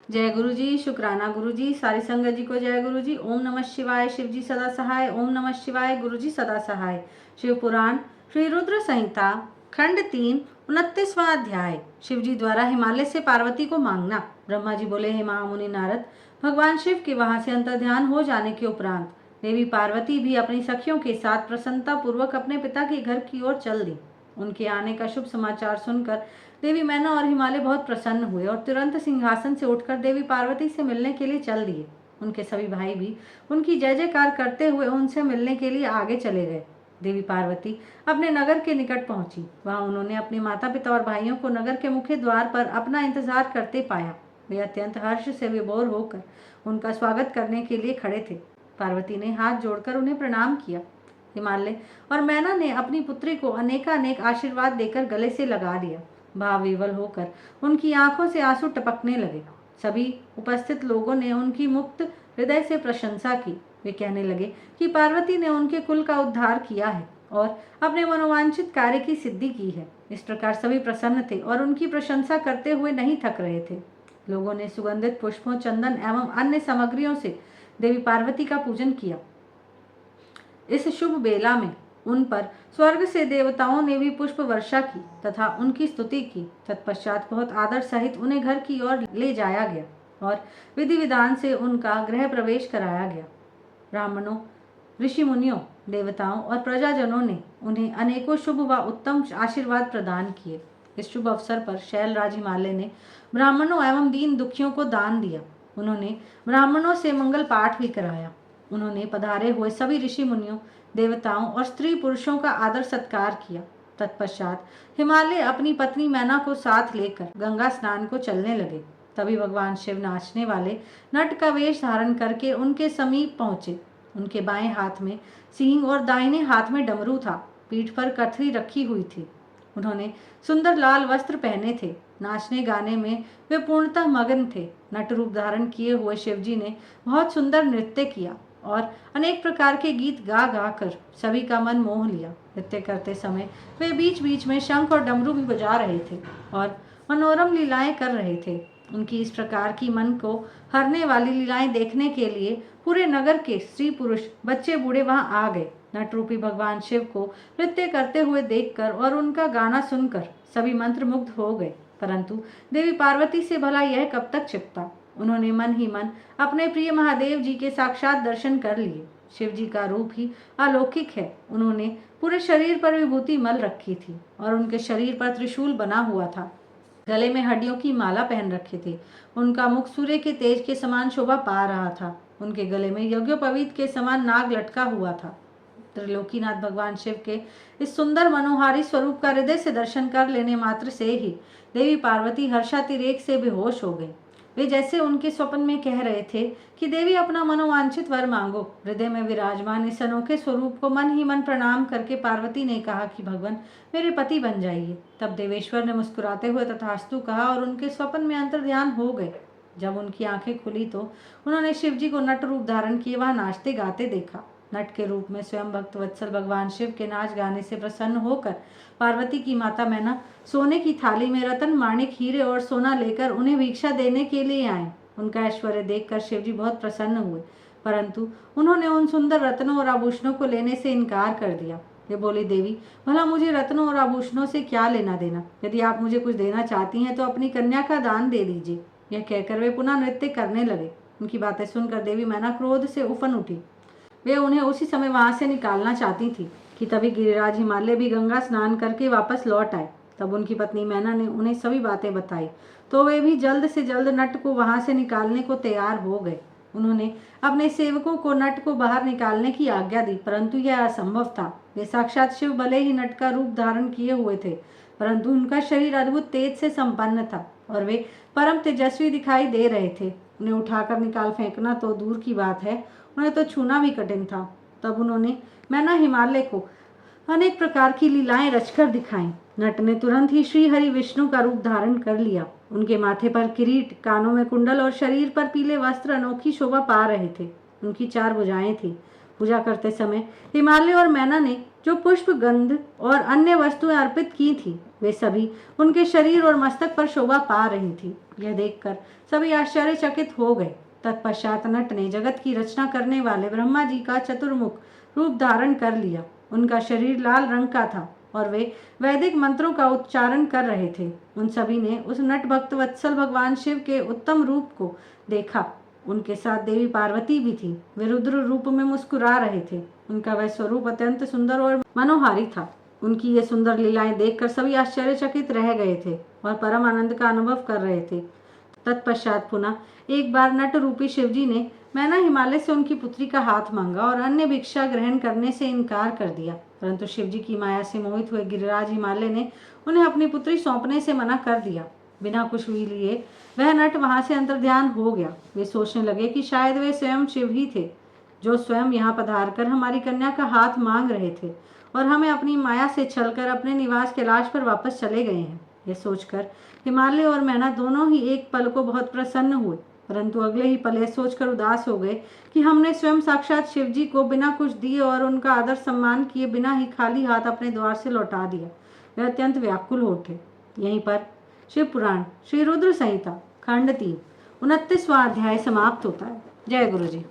जय गुरु जी, शुक्राना गुरु जी, सारी संगत जी को जय गुरु जी। ओम नमः शिवाय, शिव जी सदा सहाय। ओम नमः शिवाय, गुरु जी सदा सहाय। शिव पुराण श्री रुद्र संहिता खंड 3 29वां अध्याय। शिव जी द्वारा हिमालय से पार्वती को मांगना। ब्रह्मा जी बोले, हे महामुनि नारद, भगवान शिव के वहां से अंतर्ध्यान हो जाने के उपरांत देवी पार्वती भी अपनी सखियों के साथ प्रसन्नता पूर्वक अपने पिता के घर की ओर चल दी। उनके आने का शुभ समाचार सुनकर देवी मैना और हिमालय बहुत प्रसन्न हुए और तुरंत सिंहासन से उठकर देवी पार्वती से मिलने के लिए चल दिए। उनके सभी भाई भी उनकी जय जयकार करते हुए उनसे मिलने के लिए आगे चले गए। देवी पार्वती अपने नगर के निकट पहुंची। वहां उन्होंने अपने माता पिता और भाइयों को नगर के मुख्य द्वार पर अपना इंतजार करते पाया। वे अत्यंत हर्ष से विभोर होकर उनका स्वागत करने के लिए खड़े थे। पार्वती ने हाथ जोड़कर उन्हें प्रणाम किया। हिमालय और मैना ने अपनी पुत्री को अनेकानेक आशीर्वाद देकर गले से लगा लिया। भाव विवल होकर उनकी आंखों से आंसू टपकने लगे। सभी उपस्थित लोगों ने उनकी मुक्त हृदय से प्रशंसा की। वे कहने लगे कि पार्वती ने उनके कुल का उद्धार किया है और अपने मनोवांछित कार्य की सिद्धि की है। इस प्रकार सभी प्रसन्न थे और उनकी प्रशंसा करते हुए नहीं थक रहे थे। लोगों ने सुगंधित पुष्पों, चंदन एवं अन्य सामग्रियों से देवी पार्वती का पूजन किया। इस शुभ बेला में उन पर स्वर्ग से देवताओं ने भी पुष्प वर्षा की तथा उनकी स्तुति की। तत्पश्चात बहुत आदर सहित उन्हें घर की ओर ले जाया गया और विधि विधान से उनका गृह प्रवेश कराया गया। ब्राह्मणों, ऋषि मुनियों, देवताओं और प्रजाजनों ने उन्हें अनेकों शुभ व उत्तम आशीर्वाद प्रदान किए। इस शुभ अवसर पर शैलराज हिमालय ने ब्राह्मणों एवं दीन दुखियों को दान दिया। उन्होंने ब्राह्मणों से मंगल पाठ भी कराया। उन्होंने पधारे हुए सभी ऋषि मुनियों, देवताओं और स्त्री पुरुषों का आदर सत्कार किया। तत्पश्चात हिमालय अपनी पत्नी मैना को साथ लेकर गंगा स्नान को चलने लगे। तभी भगवान शिव नाचने वाले नट का वेश धारण करके उनके समीप पहुंचे। उनके बाएं हाथ में सींग और दाहिने हाथ में डमरू था। पीठ पर कथरी रखी हुई थी। उन्होंने सुंदर लाल वस्त्र पहने थे। नाचने गाने में वे पूर्णतः मग्न थे। नट रूप धारण किए हुए शिवजी ने बहुत सुंदर नृत्य किया और अनेक प्रकार के गीत गा गा कर सभी का मन मोह लिया। नृत्य करते समय वे बीच बीच में शंख और डमरू भी बजा रहे थे और मनोरम लीलाएं कर रहे थे। उनकी इस प्रकार की मन को हरने वाली लीलाएं देखने के लिए पूरे नगर के स्त्री पुरुष, बच्चे बूढ़े वहां आ गए। नट रूपी भगवान शिव को नृत्य करते हुए देखकर और उनका गाना सुनकर सभी मंत्रमुग्ध हो गए। परंतु देवी पार्वती से भला यह कब तक छिपता। उन्होंने मन ही मन अपने प्रिय महादेव जी के साक्षात दर्शन कर लिए। शिव जी का रूप ही अलौकिक है। उन्होंने पूरे शरीर पर विभूति मल रखी थी और उनके शरीर पर त्रिशूल बना हुआ था। गले में हड्डियों की माला पहन रखे थे। उनका मुख सूर्य के तेज के समान शोभा पा रहा था। उनके गले में यज्ञोपवीत के समान नाग लटका हुआ था। त्रिलोकीनाथ भगवान शिव के इस सुंदर मनोहारी स्वरूप का हृदय से दर्शन कर लेने मात्र से ही देवी पार्वती हर्षातिरेक से बेहोश हो गई। वे जैसे उनके स्वप्न में कह रहे थे कि देवी अपना मनोवांछित वर मांगो। हृदय में विराजमान इस अनोखे स्वरूप को मन ही मन प्रणाम करके पार्वती ने कहा कि भगवान मेरे पति बन जाइए। तब देवेश्वर ने मुस्कुराते हुए तथास्तु कहा और उनके स्वप्न में अंतर्ध्यान हो गए। जब उनकी आंखें खुली तो उन्होंने शिवजी को नट रूप धारण किए वहां नाचते गाते देखा। नट के रूप में स्वयं भक्त वत्सल भगवान शिव के नाच गाने से प्रसन्न होकर पार्वती की माता मैना सोने की थाली में रतन, माणिक, हीरे और सोना लेकर उन्हें भिक्षा देने के लिए आए। उनका ऐश्वर्य देखकर शिवजी बहुत प्रसन्न हुए, परंतु उन्होंने उन सुंदर रत्नों और आभूषणों को लेने से इनकार कर दिया। वे बोली, देवी भला मुझे रत्नों और आभूषणों से क्या लेना देना। यदि आप मुझे कुछ देना चाहती हैं तो अपनी कन्या का दान दे दीजिए। यह कहकर वे पुनः नृत्य करने लगे। उनकी बातें सुनकर देवी मैना क्रोध से उफन उठी। वे उन्हें उसी समय वहां से निकालना चाहती थी कि तभी गिरिराज हिमालय भी गंगा स्नान करके वापस लौट आए। तब उनकी पत्नी मैना ने उन्हें सभी बातें बताई तो वे भी जल्द से जल्द नट को वहां से निकालने को तैयार हो गए। उन्होंने अपने सेवकों को नट को बाहर निकालने की आज्ञा दी, परंतु यह असंभव था। वे साक्षात शिव भले ही नट का रूप धारण किए हुए थे, परंतु उनका शरीर अद्भुत तेज से संपन्न था और वे परम तेजस्वी दिखाई दे रहे थे। उन्हें उठाकर निकाल फेंकना तो दूर की बात है, उन्हें तो छूना भी कठिन था। तब उन्होंने मैना हिमालय को अनेक प्रकार की लीलाएं रचकर दिखाई। नट ने तुरंत ही श्री हरि विष्णु का रूप धारण कर लिया। उनके माथे पर किरीट, कानों में कुंडल और शरीर पर पीले वस्त्र अनोखी शोभा पा रहे थे। उनकी 4 भुजाएं थी। पूजा करते समय हिमालय और मैना ने जो पुष्प, गंध और अन्य वस्तुएं अर्पित की थी, वे सभी उनके शरीर और मस्तक पर शोभा पा रही थी। यह देखकर सभी आश्चर्यचकित हो गए। तत्पश्चात नट ने जगत की रचना करने वाले ब्रह्मा जी का चतुर्मुख रूप धारण कर लिया। उनका शरीर लाल रंग का था और वे वैदिक मंत्रों का उच्चारण कर रहे थे। उन सभी ने उस नट भक्त वत्सल भगवान शिव के उत्तम रूप को देखा। उनके साथ देवी पार्वती भी थी। वे रुद्र रूप में मुस्कुरा रहे थे। उनका वह स्वरूप अत्यंत सुंदर और मनोहारी था। उनकी ये सुंदर लीलाएं देखकर सभी आश्चर्यचकित रह गए थे और परम आनंद का अनुभव कर रहे थे। तत्पश्चात पुनः एक बार नट रूपी शिवजी ने मैना हिमालय से उनकी पुत्री का हाथ मांगा और अन्य भिक्षा ग्रहण करने से इनकार कर दिया, परंतु शिवजी की माया से मोहित हुए गिरिराज हिमालय ने उन्हें अपनी पुत्री सौंपने से मना कर दिया। बिना कुछ भी लिए वह नट वहां से अंतर्ध्यान हो गया। वे सोचने लगे कि शायद वे स्वयं शिव ही थे, जो स्वयं यहाँ पधार कर हमारी कन्या का हाथ मांग रहे थे और हमें अपनी माया से छलकर अपने निवास कैलाश पर वापस चले गए हैं। यह सोचकर हिमालय और मैना दोनों ही एक पल को बहुत प्रसन्न हुए, परंतु अगले ही पल यह सोचकर उदास हो गए कि हमने स्वयं साक्षात शिवजी को बिना कुछ दिए और उनका आदर सम्मान किए बिना ही खाली हाथ अपने द्वार से लौटा दिया। वे अत्यंत व्याकुल हो उठे। यहीं पर शिव पुराण श्री रुद्र संहिता खंड 3 29वां अध्याय समाप्त होता है। जय गुरु जी।